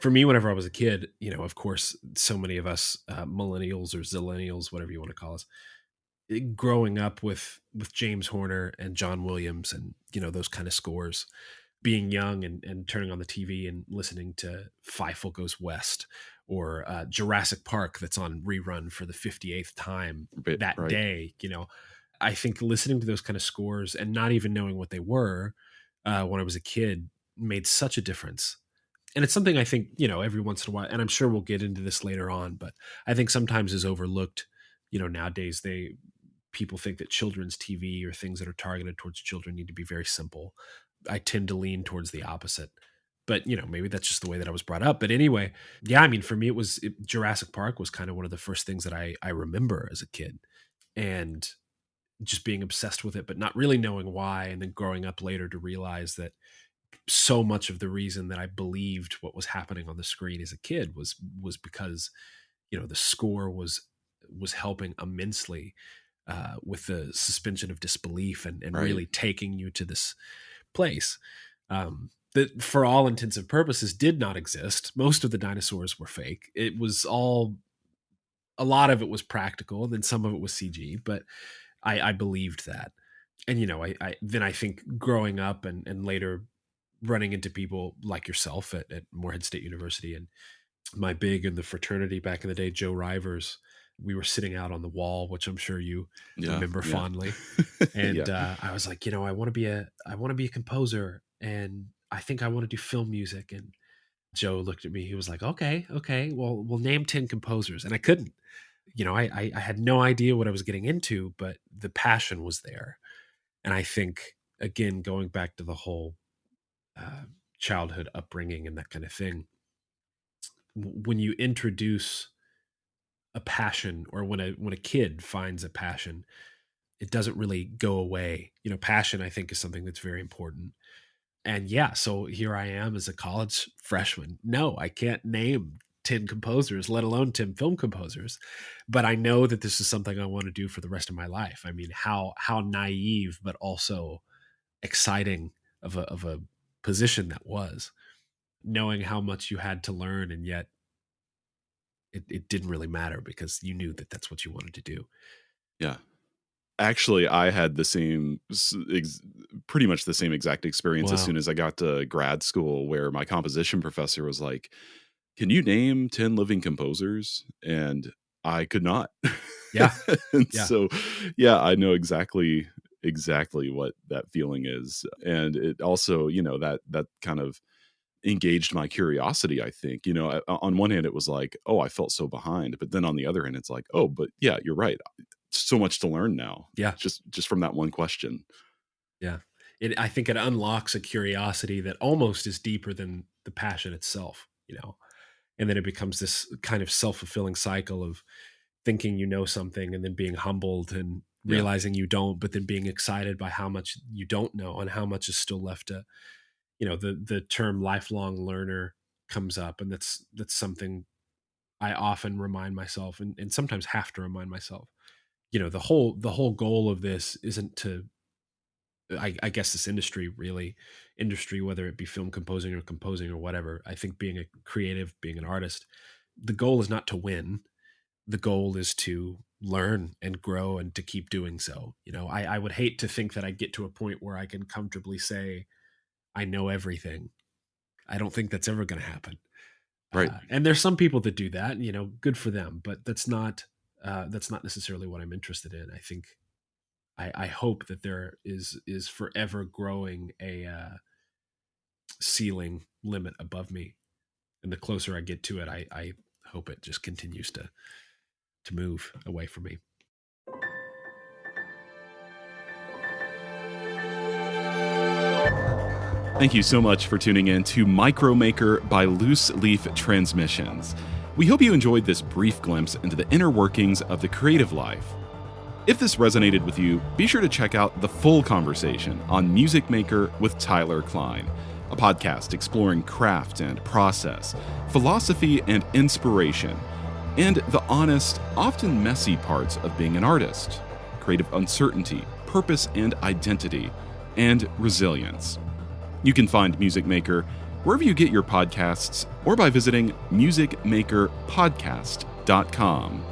for me, whenever I was a kid, of course, so many of us millennials or zillennials, whatever you want to call us, growing up with James Horner and John Williams and those kind of scores, being young and turning on the TV and listening to Fievel Goes West or Jurassic Park that's on rerun for the 58th time that day. I think listening to those kind of scores and not even knowing what they were when I was a kid made such a difference. And it's something I think, every once in a while, and I'm sure we'll get into this later on, but I think sometimes is overlooked. Nowadays people think that children's TV or things that are targeted towards children need to be very simple. I tend to lean towards the opposite, but maybe that's just the way that I was brought up. But anyway, yeah, I mean, for me, Jurassic Park was kind of one of the first things that I remember as a kid, and just being obsessed with it, but not really knowing why. And then growing up later to realize that so much of the reason that I believed what was happening on the screen as a kid was because, the score was helping immensely with the suspension of disbelief and really taking you to this place that for all intents and purposes did not exist. Most of the dinosaurs were fake. It was a lot of it was practical, and then some of it was CG, but I believed that. And, I think growing up and later running into people like yourself at Morehead State University, and my big in the fraternity back in the day, Joe Rivers, we were sitting out on the wall, which I'm sure you remember fondly. And I was like, I want to be a composer, and I think I want to do film music. And Joe looked at me. He was like, okay. Well, we'll name 10 composers. And I couldn't, I had no idea what I was getting into, but the passion was there. And I think, again, going back to the whole childhood upbringing and that kind of thing, when you introduce a passion, or when a kid finds a passion, it doesn't really go away. Passion, I think, is something that's very important. And so here I am as a college freshman. No, I can't name 10 composers, let alone 10 film composers, but I know that this is something I want to do for the rest of my life. I mean, how naive, but also exciting of a position that was, knowing how much you had to learn, and yet it didn't really matter because you knew that that's what you wanted to do. Yeah. Actually, I had pretty much the same exact experience as soon as I got to grad school, where my composition professor was like, can you name 10 living composers? And I could not. Yeah. So, I know exactly what that feeling is. And it also, that kind of engaged my curiosity, I think. On one hand, it was like, oh, I felt so behind. But then on the other hand, it's like, oh, but yeah, you're right. So much to learn now. Yeah. Just from that one question. Yeah. I think it unlocks a curiosity that almost is deeper than the passion itself, and then it becomes this kind of self-fulfilling cycle of thinking something and then being humbled and realizing you don't, but then being excited by how much you don't know and how much is still left to, the term lifelong learner comes up. And that's something I often remind myself and sometimes have to remind myself. The whole goal of this isn't to, I guess this industry, whether it be film composing or whatever. I think being a creative, being an artist, the goal is not to win. The goal is to learn and grow and to keep doing so. I would hate to think that I get to a point where I can comfortably say, I know everything. I don't think that's ever going to happen. Right. And there's some people that do that, good for them, but that's not necessarily what I'm interested in. I think I hope that there is forever growing a ceiling limit above me. And the closer I get to it, I hope it just continues to move away from me. Thank you so much for tuning in to Micromaker by Loose Leaf Transmissions. We hope you enjoyed this brief glimpse into the inner workings of the creative life. If this resonated with you, be sure to check out the full conversation on Music Maker with Tyler Kline, a podcast exploring craft and process, philosophy and inspiration, and the honest, often messy parts of being an artist, creative uncertainty, purpose and identity, and resilience. You can find Music Maker wherever you get your podcasts, or by visiting musicmakerpodcast.com.